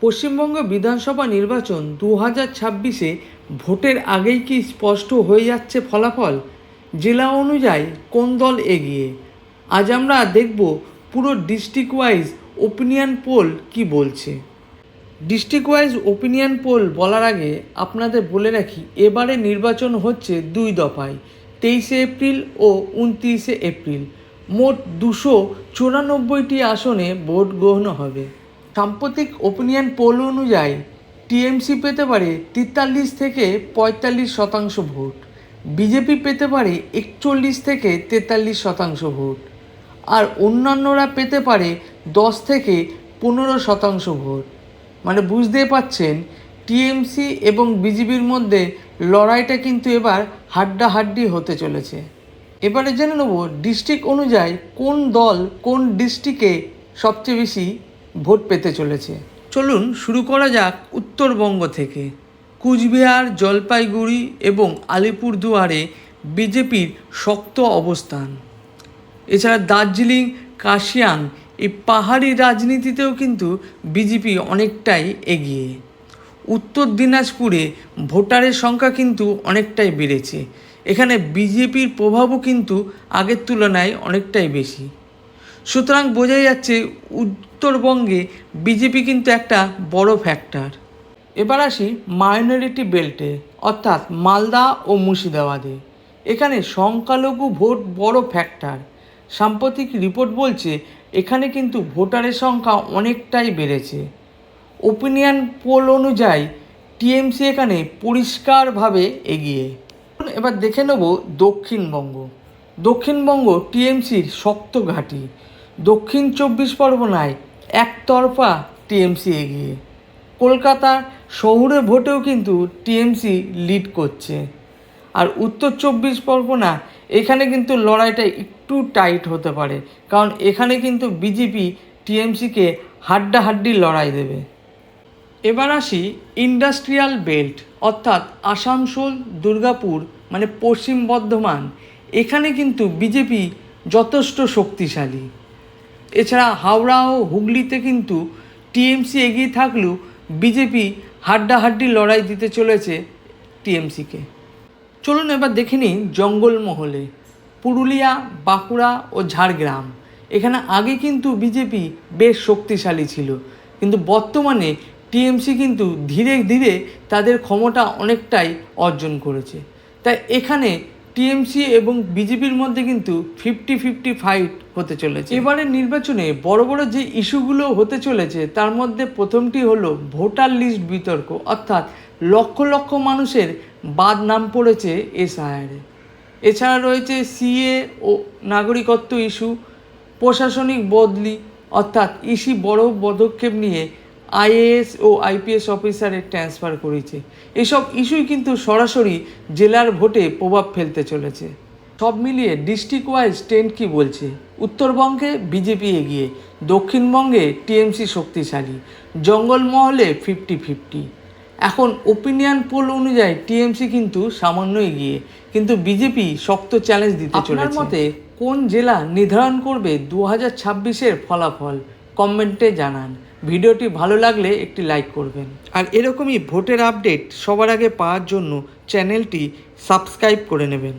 পশ্চিমবঙ্গ বিধানসভা নির্বাচন 2026-এ ভোটের আগেই কি স্পষ্ট হয়ে যাচ্ছে ফলাফল? জেলা অনুযায়ী কোন দল এগিয়ে? আজ আমরা দেখব পুরো ডিস্ট্রিক্ট ওয়াইজ ওপিনিয়ন পোল কি বলছে। ডিস্ট্রিক্ট ওয়াইজ ওপিনিয়ন পোল বলার আগে আপনাদের বলে রাখি, এবারে নির্বাচন হচ্ছে 2 দফায়, 23শে এপ্রিল ও 29শে এপ্রিল। মোট 294টি আসনে ভোট গ্রহণ হবে। সাম্প্রতিক ওপিনিয়ন পোল অনুযায়ী টিএমসি পেতে পারে 43 থেকে 45% ভোট, বিজেপি পেতে পারে 41 থেকে 43% ভোট, আর অন্যান্যরা পেতে পারে 10 থেকে 15% ভোট। মানে বুঝতেই পাচ্ছেন, টিএমসি এবং বিজেপির মধ্যে লড়াইটা কিন্তু এবার হাড্ডাহাড্ডি হতে চলেছে। এবারে জেনে নেব ডিস্ট্রিক্ট অনুযায়ী কোন দল কোন ডিস্ট্রিক্টে সবচেয়ে বেশি ভোট পেতে চলেছে। চলুন শুরু করা যাক উত্তরবঙ্গ থেকে। কুচবিহার, জলপাইগুড়ি এবং আলিপুরদুয়ারে বিজেপির শক্ত অবস্থান। এছাড়া দার্জিলিং, কার্শিয়াং, এই পাহাড়ি রাজনীতিতেও কিন্তু বিজেপি অনেকটাই এগিয়ে। উত্তর দিনাজপুরে ভোটারের সংখ্যা কিন্তু অনেকটাই বেড়েছে। এখানে বিজেপির প্রভাবও কিন্তু আগের তুলনায় অনেকটাই বেশি। সুতরাং বোঝাই যাচ্ছে উত্তরবঙ্গে বিজেপি কিন্তু একটা বড় ফ্যাক্টর। এবার আসি মাইনরিটি বেল্টে, অর্থাৎ মালদা ও মুর্শিদাবাদে। এখানে সংখ্যালঘু ভোট বড় ফ্যাক্টর। সাম্প্রতিক রিপোর্ট বলছে এখানে কিন্তু ভোটারের সংখ্যা অনেকটাই বেড়েছে। ওপিনিয়ন পোল অনুযায়ী টিএমসি এখানে পরিষ্কারভাবে এগিয়ে। এবার দেখে নেব দক্ষিণবঙ্গ। দক্ষিণবঙ্গ টিএমসির শক্ত ঘাঁটি। দক্ষিণ 24 পরগনায় একতরফা টিএমসি এগিয়ে। কলকাতা শহুরে ভোটেও কিন্তু টিএমসি লিড করছে। আর উত্তর 24 পরগনা, এখানে কিন্তু লড়াইটা একটু টাইট হতে পারে, কারণ এখানে কিন্তু বিজেপি টিএমসিকে হাড্ডাহাড্ডি লড়াই দেবে। এবার আসি ইন্ডাস্ট্রিয়াল বেল্ট, অর্থাৎ আসানসোল, দুর্গাপুর, মানে পশ্চিম বর্ধমান। এখানে কিন্তু বিজেপি যথেষ্ট শক্তিশালী। এছাড়া হাওড়া ও হুগলিতে কিন্তু টিএমসি এগিয়ে থাকলেও বিজেপি হাড্ডাহাড্ডি লড়াই দিতে চলেছে টিএমসিকে। চলুন এবার দেখে নিই জঙ্গলমহলে। পুরুলিয়া, বাঁকুড়া ও ঝাড়গ্রাম, এখানে আগে কিন্তু বিজেপি বেশ শক্তিশালী ছিল, কিন্তু বর্তমানে টিএমসি কিন্তু ধীরে ধীরে তাদের ক্ষমতা অনেকটাই অর্জন করেছে। তাই এখানে টিএমসি এবং বিজেপির মধ্যে কিন্তু 50-50 ফাইট হতে চলেছে। এবারের নির্বাচনে বড় বড় যে ইস্যুগুলো হতে চলেছে তার মধ্যে প্রথমটি হলো ভোটার লিস্ট বিতর্ক, অর্থাৎ লক্ষ লক্ষ মানুষের বাদ নাম পড়েছে এসআইআরে। এছাড়া রয়েছে সিএ ও নাগরিকত্ব ইস্যু, প্রশাসনিক বদলি, অর্থাৎ ইসি বড় পদক্ষেপ নিয়ে আইএএস ও আইপিএস অফিসারের ট্রান্সফার করেছে। এসব ইস্যুই কিন্তু সরাসরি জেলার ভোটে প্রভাব ফেলতে চলেছে। সব মিলিয়ে ডিস্ট্রিক্ট ওয়াইজ ট্রেন্ড কী বলছে? উত্তরবঙ্গে বিজেপি এগিয়ে, দক্ষিণবঙ্গে টিএমসি শক্তিশালী, জঙ্গলমহলে 50-50। এখন ওপিনিয়ন পোল অনুযায়ী টিএমসি কিন্তু সামান্য এগিয়ে, কিন্তু বিজেপি শক্ত চ্যালেঞ্জ দিতে চলেছে। আপনার মতে কোন জেলা নির্ধারণ করবে 2026-এর ফলাফল? কমেন্টে জানান। ভিডিওটি ভালো লাগলে একটি লাইক করবেন। আর এরকমই ভোটের আপডেট সবার আগে পাওয়ার জন্য চ্যানেলটি সাবস্ক্রাইব করে নেবেন।